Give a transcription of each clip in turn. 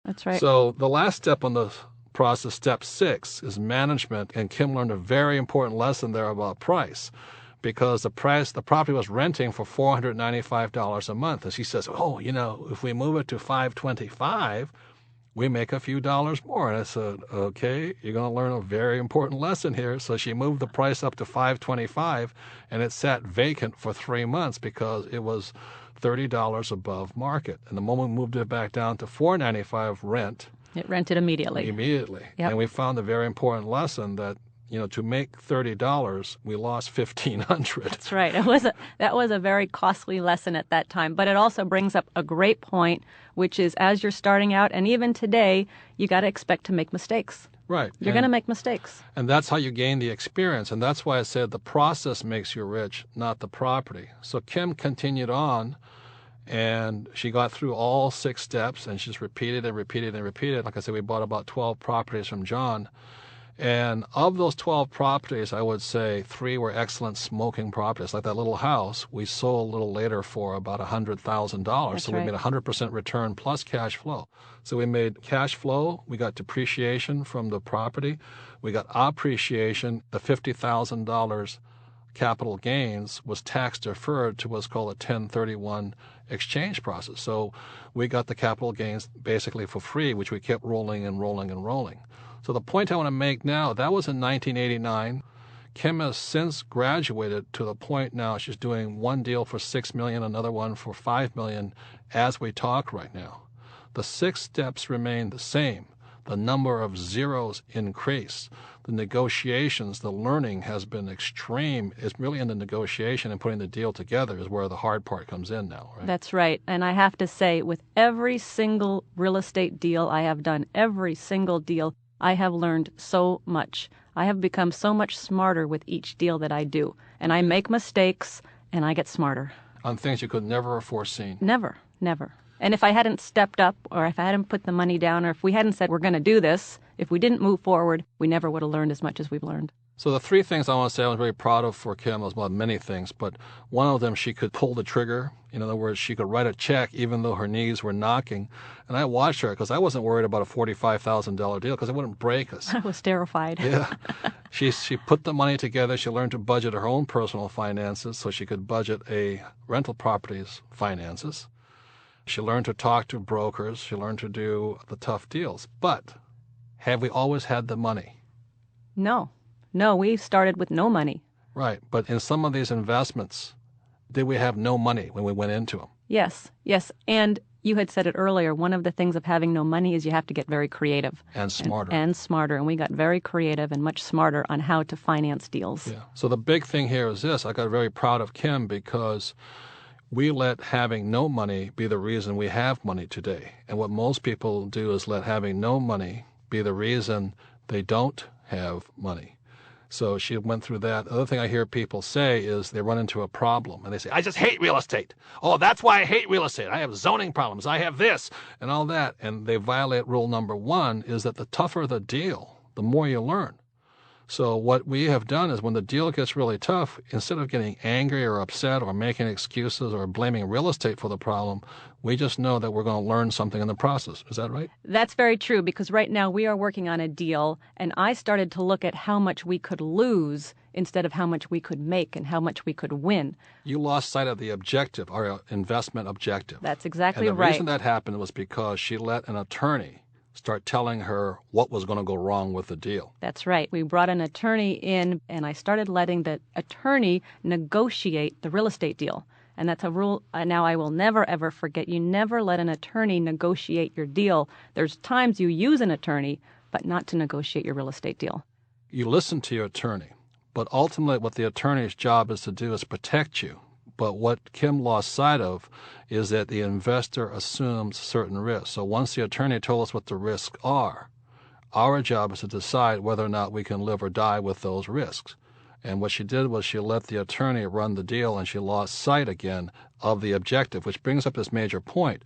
That's right. So the last step on the process, step 6, is management. And Kim learned a very important lesson there about price, because the property was renting for $495 a month. And she says, oh, if we move it to $525, we make a few dollars more. And I said, okay, you're going to learn a very important lesson here. So she moved the price up to $525, and it sat vacant for 3 months because it was $30 above market. And the moment we moved it back down to $495 rent, it rented immediately. Yep. And we found a very important lesson that, to make $30, we lost $1,500. That's right. That was a very costly lesson at that time. But it also brings up a great point, which is as you're starting out, and even today, you got to expect to make mistakes. Right. You're going to make mistakes. And that's how you gain the experience. And that's why I said the process makes you rich, not the property. So Kim continued on, and she got through all 6 steps, and she just repeated and repeated and repeated. Like I said, we bought about 12 properties from John. And of those 12 properties, I would say 3 were excellent smoking properties. Like that little house, we sold a little later for about $100,000. So we made 100% return plus cash flow. So we made cash flow, we got depreciation from the property, we got appreciation. The $50,000 capital gains was tax deferred to what's called a 1031 exchange process. So we got the capital gains basically for free, which we kept rolling and rolling and rolling. So the point I want to make now, that was in 1989. Kim has since graduated to the point now she's doing one deal for $6 million, another one for $5 million as we talk right now. The 6 steps remain the same. The number of zeros increase. The negotiations, the learning has been extreme. It's really in the negotiation and putting the deal together is where the hard part comes in now, right? That's right. And I have to say, with every single real estate deal I have done, every single deal, I have learned so much. I have become so much smarter with each deal that I do. And I make mistakes, and I get smarter. On things you could never have foreseen. Never, never. And if I hadn't stepped up, or if I hadn't put the money down, or if we hadn't said we're going to do this, if we didn't move forward, we never would have learned as much as we've learned. So the 3 things I want to say I was very proud of for Kim was about many things, but one of them, she could pull the trigger. In other words, she could write a check even though her knees were knocking. And I watched her because I wasn't worried about a $45,000 deal because it wouldn't break us. I was terrified. Yeah. She put the money together. She learned to budget her own personal finances so she could budget a rental property's finances. She learned to talk to brokers. She learned to do the tough deals. But have we always had the money? No. No, we started with no money. Right. But in some of these investments, did we have no money when we went into them? Yes, yes. And you had said it earlier, one of the things of having no money is you have to get very creative. And smarter. And smarter. And we got very creative and much smarter on how to finance deals. Yeah. So the big thing here is this. I got very proud of Kim because we let having no money be the reason we have money today. And what most people do is let having no money be the reason they don't have money. So she went through that. The other thing I hear people say is they run into a problem and they say, I just hate real estate. Oh, that's why I hate real estate. I have zoning problems. I have this and all that. And they violate rule number 1 is that the tougher the deal, the more you learn. So what we have done is when the deal gets really tough, instead of getting angry or upset or making excuses or blaming real estate for the problem, we just know that we're going to learn something in the process. Is that right? That's very true, because right now we are working on a deal, and I started to look at how much we could lose instead of how much we could make and how much we could win. You lost sight of the objective, our investment objective. That's exactly right. And the reason that happened was because she let an attorney start telling her what was going to go wrong with the deal. That's right. We brought an attorney in, and I started letting the attorney negotiate the real estate deal. And that's a rule now I will never, ever forget. You never let an attorney negotiate your deal. There's times you use an attorney, but not to negotiate your real estate deal. You listen to your attorney, but ultimately what the attorney's job is to do is protect you. But what Kim lost sight of is that the investor assumes certain risks. So once the attorney told us what the risks are, our job is to decide whether or not we can live or die with those risks. And what she did was she let the attorney run the deal, and she lost sight again of the objective, which brings up this major point,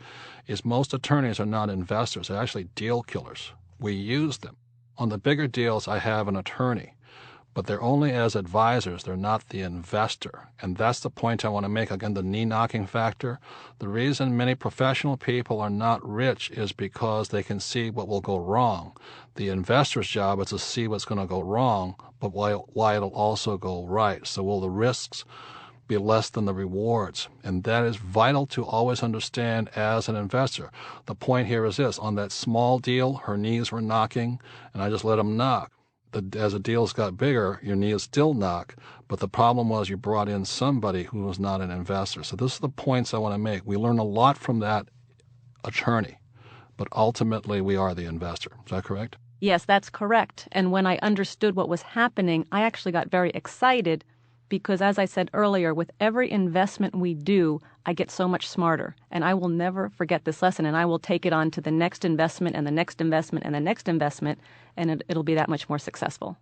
is most attorneys are not investors. They're actually deal killers. We use them. On the bigger deals, I have an attorney. but they're only as advisors. They're not the investor. And that's the point I want to make. Again, the knee-knocking factor. The reason many professional people are not rich is because they can see what will go wrong. The investor's job is to see what's going to go wrong, but why it'll also go right. So will the risks be less than the rewards? And that is vital to always understand as an investor. The point here is this. On that small deal, her knees were knocking, and I just let them knock. As the deals got bigger, your knees still knock, but the problem was you brought in somebody who was not an investor. So this is the points I want to make. We learn a lot from that attorney, but ultimately we are the investor. Is that correct? Yes, that's correct. And when I understood what was happening, I actually got very excited because, as I said earlier, with every investment we do, I get so much smarter. And I will never forget this lesson, and I will take it on to the next investment and the next investment and the next investment, and it'll be that much more successful.